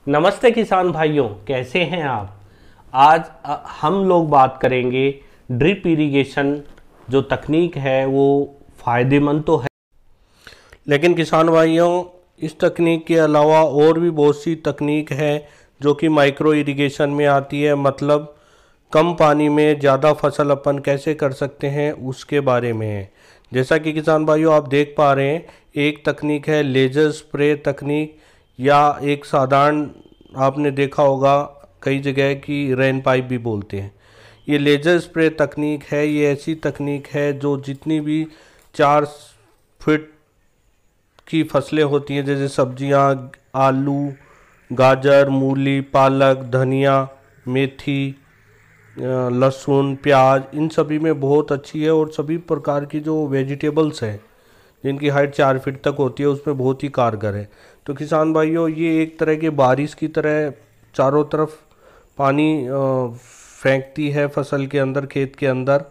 नमस्ते किसान भाइयों, कैसे हैं आप। आज हम लोग बात करेंगे ड्रिप इरिगेशन। जो तकनीक है वो फ़ायदेमंद तो है, लेकिन किसान भाइयों इस तकनीक के अलावा और भी बहुत सी तकनीक है जो कि माइक्रो इरिगेशन में आती है। मतलब कम पानी में ज़्यादा फसल अपन कैसे कर सकते हैं उसके बारे में है। जैसा कि किसान भाइयों आप देख पा रहे हैं, एक तकनीक है लेजर स्प्रे तकनीक, या एक साधारण आपने देखा होगा कई जगह की रेन पाइप भी बोलते हैं। ये लेजर स्प्रे तकनीक है, ये ऐसी तकनीक है जो जितनी भी 4 फीट की फसलें होती हैं, जैसे सब्जियां, आलू, गाजर, मूली, पालक, धनिया, मेथी, लहसुन, प्याज, इन सभी में बहुत अच्छी है। और सभी प्रकार की जो वेजिटेबल्स हैं जिनकी हाइट 4 फीट तक होती है उसमें बहुत ही कारगर है। तो किसान भाइयों ये एक तरह के बारिश की तरह चारों तरफ पानी फेंकती है फसल के अंदर, खेत के अंदर,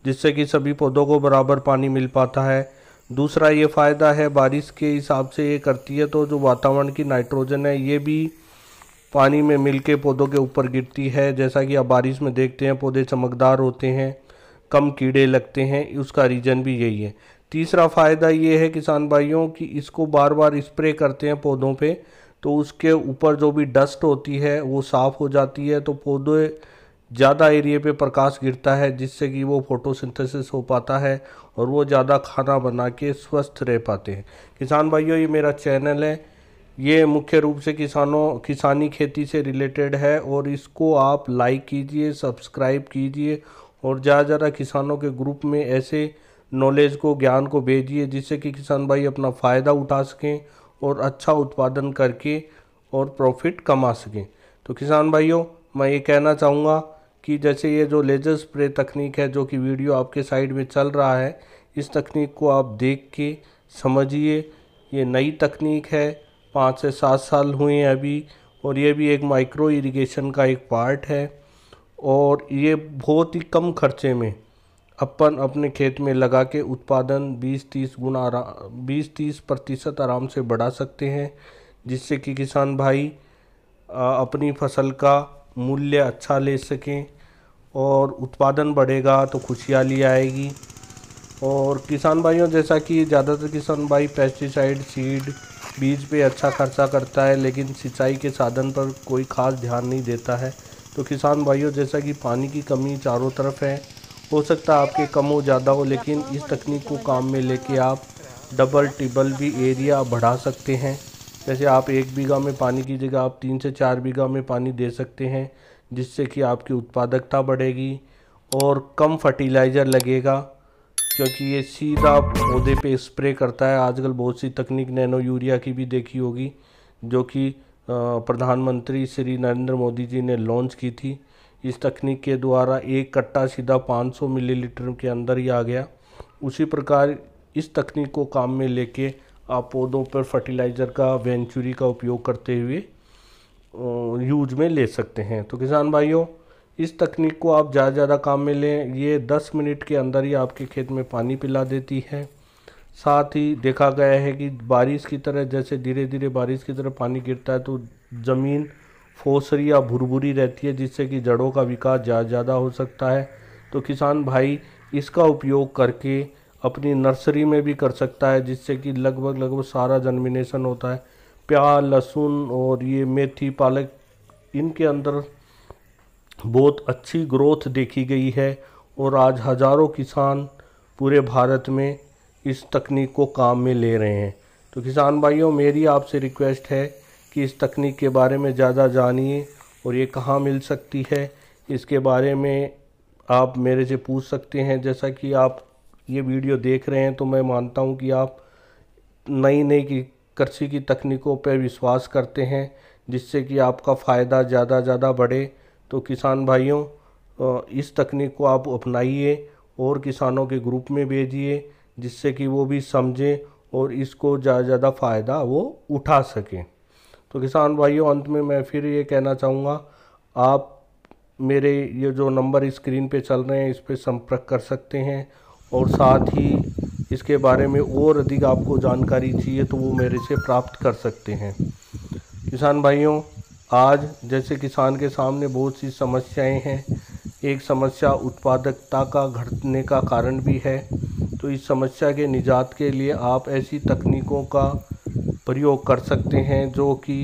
जिससे कि सभी पौधों को बराबर पानी मिल पाता है। दूसरा ये फ़ायदा है बारिश के हिसाब से ये करती है तो जो वातावरण की नाइट्रोजन है ये भी पानी में मिलके पौधों के ऊपर गिरती है। जैसा कि आप बारिश में देखते हैं पौधे चमकदार होते हैं, कम कीड़े लगते हैं, उसका रीज़न भी यही है। तीसरा फ़ायदा ये है किसान भाइयों कि इसको बार बार स्प्रे करते हैं पौधों पे तो उसके ऊपर जो भी डस्ट होती है वो साफ़ हो जाती है, तो पौधे ज़्यादा एरिया पे प्रकाश गिरता है जिससे कि वो फोटोसिंथेसिस हो पाता है और वो ज़्यादा खाना बना के स्वस्थ रह पाते हैं। किसान भाइयों ये मेरा चैनल है, ये मुख्य रूप से किसानी खेती से रिलेटेड है और इसको आप लाइक कीजिए, सब्सक्राइब कीजिए और ज़्यादा ज़्यादा किसानों के ग्रुप में ऐसे नॉलेज को, ज्ञान को भेजिए जिससे कि किसान भाई अपना फ़ायदा उठा सकें और अच्छा उत्पादन करके और प्रॉफिट कमा सकें। तो किसान भाइयों मैं ये कहना चाहूँगा कि जैसे ये जो लेजर स्प्रे तकनीक है जो कि वीडियो आपके साइड में चल रहा है, इस तकनीक को आप देख के समझिए। ये नई तकनीक है, 5 से 7 साल हुए हैं अभी, और ये भी एक माइक्रो इरिगेशन का एक पार्ट है और ये बहुत ही कम खर्चे में अपन अपने खेत में लगा के उत्पादन 20-30% आराम से बढ़ा सकते हैं, जिससे कि किसान भाई अपनी फसल का मूल्य अच्छा ले सकें और उत्पादन बढ़ेगा तो खुशहाली आएगी। और किसान भाइयों जैसा कि ज़्यादातर किसान भाई पेस्टिसाइड, सीड, बीज पे अच्छा खर्चा करता है लेकिन सिंचाई के साधन पर कोई खास ध्यान नहीं देता है। तो किसान भाइयों जैसा कि पानी की कमी चारों तरफ है, हो सकता है आपके कम हो ज़्यादा हो, लेकिन इस तकनीक को काम में लेके आप डबल टिबल भी एरिया बढ़ा सकते हैं। जैसे आप 1 बीघा में पानी की जगह आप 3 से 4 बीघा में पानी दे सकते हैं, जिससे कि आपकी उत्पादकता बढ़ेगी और कम फर्टिलाइज़र लगेगा क्योंकि ये सीधा पौधे पे स्प्रे करता है। आजकल बहुत सी तकनीक नैनो यूरिया की भी देखी होगी जो कि प्रधानमंत्री श्री नरेंद्र मोदी जी ने लॉन्च की थी। इस तकनीक के द्वारा एक कट्टा सीधा 500 मिलीलीटर के अंदर ही आ गया। उसी प्रकार इस तकनीक को काम में लेके आप पौधों पर फर्टिलाइज़र का, वेंचुरी का उपयोग करते हुए यूज में ले सकते हैं। तो किसान भाइयों इस तकनीक को आप ज़्यादा ज़्यादा काम में लें, ये 10 मिनट के अंदर ही आपके खेत में पानी पिला देती है। साथ ही देखा गया है कि बारिश की तरह जैसे धीरे धीरे बारिश की तरह पानी गिरता है तो ज़मीन फोसरी या भुरभुरी रहती है, जिससे कि जड़ों का विकास ज़्यादा हो सकता है। तो किसान भाई इसका उपयोग करके अपनी नर्सरी में भी कर सकता है, जिससे कि लगभग सारा जर्मिनेशन होता है। प्याज, लहसुन और ये मेथी, पालक, इनके अंदर बहुत अच्छी ग्रोथ देखी गई है और आज हज़ारों किसान पूरे भारत में इस तकनीक को काम में ले रहे हैं। तो किसान भाइयों मेरी आपसे रिक्वेस्ट है कि इस तकनीक के बारे में ज़्यादा जानिए और ये कहाँ मिल सकती है इसके बारे में आप मेरे से पूछ सकते हैं। जैसा कि आप ये वीडियो देख रहे हैं तो मैं मानता हूँ कि आप नई नई की कृषि की तकनीकों पर विश्वास करते हैं, जिससे कि आपका फ़ायदा ज़्यादा बढ़े। तो किसान भाइयों इस तकनीक को आप अपनाइए और किसानों के ग्रुप में भेजिए, जिससे कि वो भी समझें और इसको ज़्यादा फ़ायदा वो उठा सकें। तो किसान भाइयों अंत में मैं फिर ये कहना चाहूँगा, आप मेरे ये जो नंबर स्क्रीन पे चल रहे हैं इस पे संपर्क कर सकते हैं और साथ ही इसके बारे में और अधिक आपको जानकारी चाहिए तो वो मेरे से प्राप्त कर सकते हैं। किसान भाइयों आज जैसे किसान के सामने बहुत सी समस्याएं हैं। एक समस्या उत्पादकता का घटने का कारण भी है। तो इस समस्या के निजात के लिए आप ऐसी तकनीकों का प्रयोग कर सकते हैं जो कि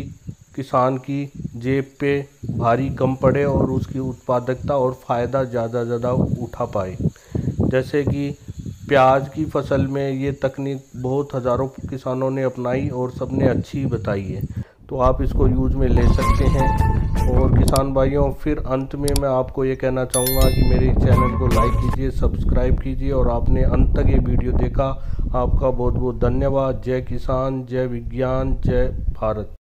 किसान की जेब पे भारी कम पड़े और उसकी उत्पादकता और फ़ायदा ज़्यादा उठा पाए। जैसे कि प्याज की फसल में ये तकनीक बहुत हज़ारों किसानों ने अपनाई और सबने अच्छी बताई है। तो आप इसको यूज में ले सकते हैं। और किसान भाइयों, फिर अंत में मैं आपको ये कहना चाहूँगा कि मेरे चैनल को लाइक कीजिए, सब्सक्राइब कीजिए और आपने अंत तक ये वीडियो देखा, आपका बहुत बहुत धन्यवाद। जय किसान, जय विज्ञान, जय भारत।